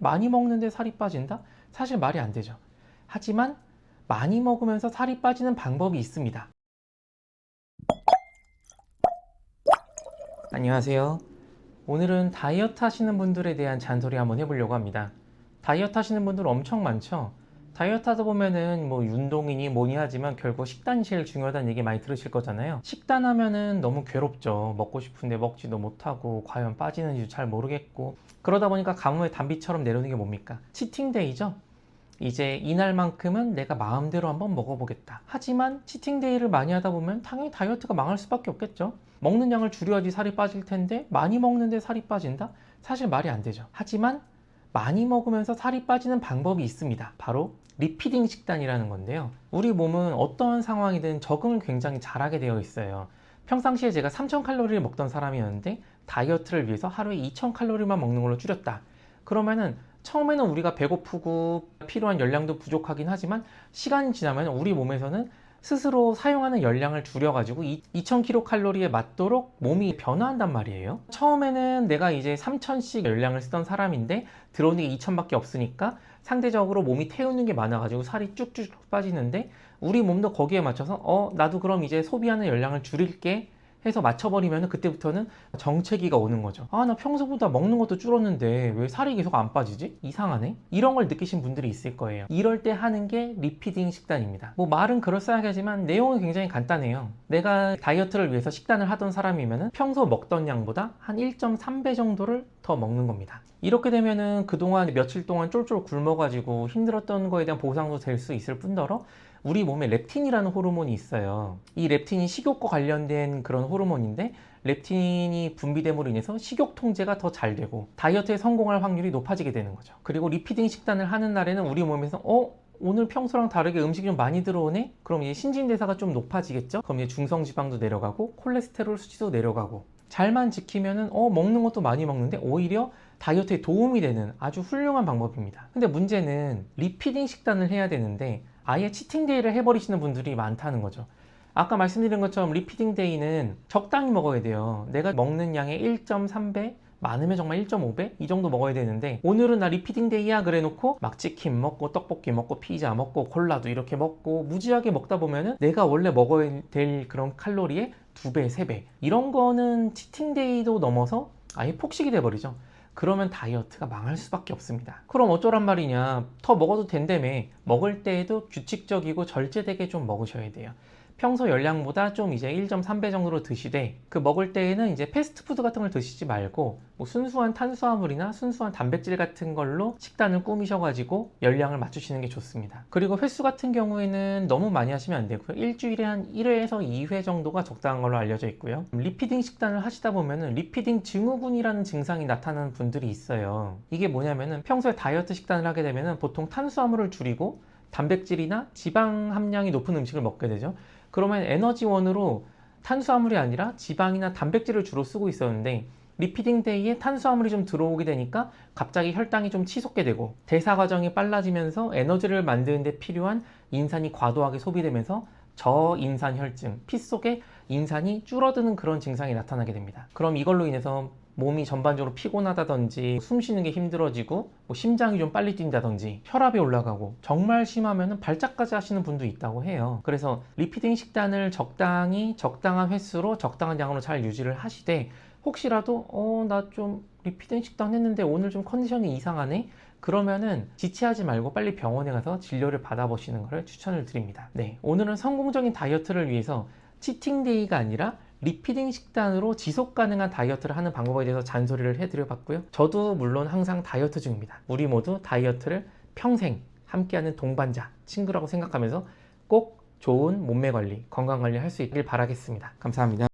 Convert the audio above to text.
많이 먹는데 살이 빠진다? 사실 말이 안 되죠. 하지만 많이 먹으면서 살이 빠지는 방법이 있습니다. 안녕하세요. 오늘은 다이어트 하시는 분들에 대한 잔소리 한번 해보려고 합니다. 다이어트 하시는 분들 엄청 많죠? 다이어트 하다 보면은 뭐 운동이니 뭐니 하지만 결국 식단이 제일 중요하다는 얘기 많이 들으실 거잖아요. 식단하면은 너무 괴롭죠. 먹고 싶은데 먹지도 못하고 과연 빠지는지도 잘 모르겠고, 그러다 보니까 가뭄에 단비처럼 내려오는 게 뭡니까? 치팅데이죠. 이제 이날만큼은 내가 마음대로 한번 먹어보겠다. 하지만 치팅데이를 많이 하다 보면 당연히 다이어트가 망할 수밖에 없겠죠. 먹는 양을 줄여야지 살이 빠질 텐데 많이 먹는데 살이 빠진다? 사실 말이 안 되죠. 하지만 많이 먹으면서 살이 빠지는 방법이 있습니다. 바로 리피딩 식단이라는 건데요. 우리 몸은 어떤 상황이든 적응을 굉장히 잘하게 되어 있어요. 평상시에 제가 3000칼로리를 먹던 사람이었는데 다이어트를 위해서 하루에 2000칼로리만 먹는 걸로 줄였다. 그러면은 처음에는 우리가 배고프고 필요한 열량도 부족하긴 하지만 시간이 지나면 우리 몸에서는 스스로 사용하는 열량을 줄여가지고 2000kcal에 맞도록 몸이 변화한단 말이에요. 처음에는 내가 이제 3000씩 열량을 쓰던 사람인데 들어오는 게 2000밖에 없으니까 상대적으로 몸이 태우는 게 많아가지고 살이 쭉쭉 빠지는데, 우리 몸도 거기에 맞춰서 나도 그럼 이제 소비하는 열량을 줄일게 해서 맞춰버리면 그때부터는 정체기가 오는 거죠. 나 평소보다 먹는 것도 줄었는데 왜 살이 계속 안 빠지지? 이상하네? 이런 걸 느끼신 분들이 있을 거예요. 이럴 때 하는 게 리피딩 식단입니다. 뭐 말은 그럴싸하게 하지만 내용은 굉장히 간단해요. 내가 다이어트를 위해서 식단을 하던 사람이면 평소 먹던 양보다 한 1.3배 정도를 더 먹는 겁니다. 이렇게 되면은 그동안 며칠 동안 쫄쫄 굶어가지고 힘들었던 거에 대한 보상도 될 수 있을 뿐더러 우리 몸에 렙틴이라는 호르몬이 있어요. 이 렙틴이 식욕과 관련된 그런 호르몬인데, 렙틴이 분비됨으로 인해서 식욕 통제가 더 잘 되고 다이어트에 성공할 확률이 높아지게 되는 거죠. 그리고 리피딩 식단을 하는 날에는 우리 몸에서 오늘 평소랑 다르게 음식이 좀 많이 들어오네? 그럼 이제 신진대사가 좀 높아지겠죠? 그럼 이제 중성지방도 내려가고 콜레스테롤 수치도 내려가고, 잘만 지키면은 먹는 것도 많이 먹는데 오히려 다이어트에 도움이 되는 아주 훌륭한 방법입니다. 근데 문제는 리피딩 식단을 해야 되는데 아예 치팅데이를 해버리시는 분들이 많다는 거죠. 아까 말씀드린 것처럼 리피딩 데이는 적당히 먹어야 돼요. 내가 먹는 양의 1.3배, 많으면 정말 1.5배? 이 정도 먹어야 되는데, 오늘은 나 리피딩 데이야 그래 놓고 막 치킨 먹고 떡볶이 먹고 피자 먹고 콜라도 이렇게 먹고 무지하게 먹다 보면은 내가 원래 먹어야 될 그런 칼로리의 2배, 3배, 이런 거는 치팅데이도 넘어서 아예 폭식이 돼버리죠. 그러면 다이어트가 망할 수밖에 없습니다. 그럼 어쩌란 말이냐, 더 먹어도 된다며. 먹을 때에도 규칙적이고 절제되게 좀 먹으셔야 돼요. 평소 열량보다 좀 이제 1.3배 정도로 드시되, 그 먹을 때에는 이제 패스트푸드 같은 걸 드시지 말고 뭐 순수한 탄수화물이나 순수한 단백질 같은 걸로 식단을 꾸미셔가지고 열량을 맞추시는 게 좋습니다. 그리고 횟수 같은 경우에는 너무 많이 하시면 안 되고요. 일주일에 한 1회에서 2회 정도가 적당한 걸로 알려져 있고요. 리피딩 식단을 하시다 보면은 리피딩 증후군이라는 증상이 나타나는 분들이 있어요. 이게 뭐냐면은 평소에 다이어트 식단을 하게 되면은 보통 탄수화물을 줄이고 단백질이나 지방 함량이 높은 음식을 먹게 되죠. 그러면 에너지원으로 탄수화물이 아니라 지방이나 단백질을 주로 쓰고 있었는데, 리피딩 데이에 탄수화물이 좀 들어오게 되니까 갑자기 혈당이 좀 치솟게 되고 대사 과정이 빨라지면서 에너지를 만드는 데 필요한 인산이 과도하게 소비되면서 저인산혈증, 피 속에 인산이 줄어드는 그런 증상이 나타나게 됩니다. 그럼 이걸로 인해서 몸이 전반적으로 피곤하다든지 숨 쉬는 게 힘들어지고 뭐 심장이 좀 빨리 뛴다든지 혈압이 올라가고, 정말 심하면 발작까지 하시는 분도 있다고 해요. 그래서 리피딩 식단을 적당히 적당한 횟수로 적당한 양으로 잘 유지를 하시되, 혹시라도 나 좀 리피딩 식단 했는데 오늘 좀 컨디션이 이상하네? 그러면은 지체하지 말고 빨리 병원에 가서 진료를 받아보시는 것을 추천을 드립니다. 네, 오늘은 성공적인 다이어트를 위해서 치팅데이가 아니라 리피딩 식단으로 지속 가능한 다이어트를 하는 방법에 대해서 잔소리를 해드려 봤고요. 저도 물론 항상 다이어트 중입니다. 우리 모두 다이어트를 평생 함께하는 동반자, 친구라고 생각하면서 꼭 좋은 몸매 관리, 건강 관리 할 수 있길 바라겠습니다. 감사합니다.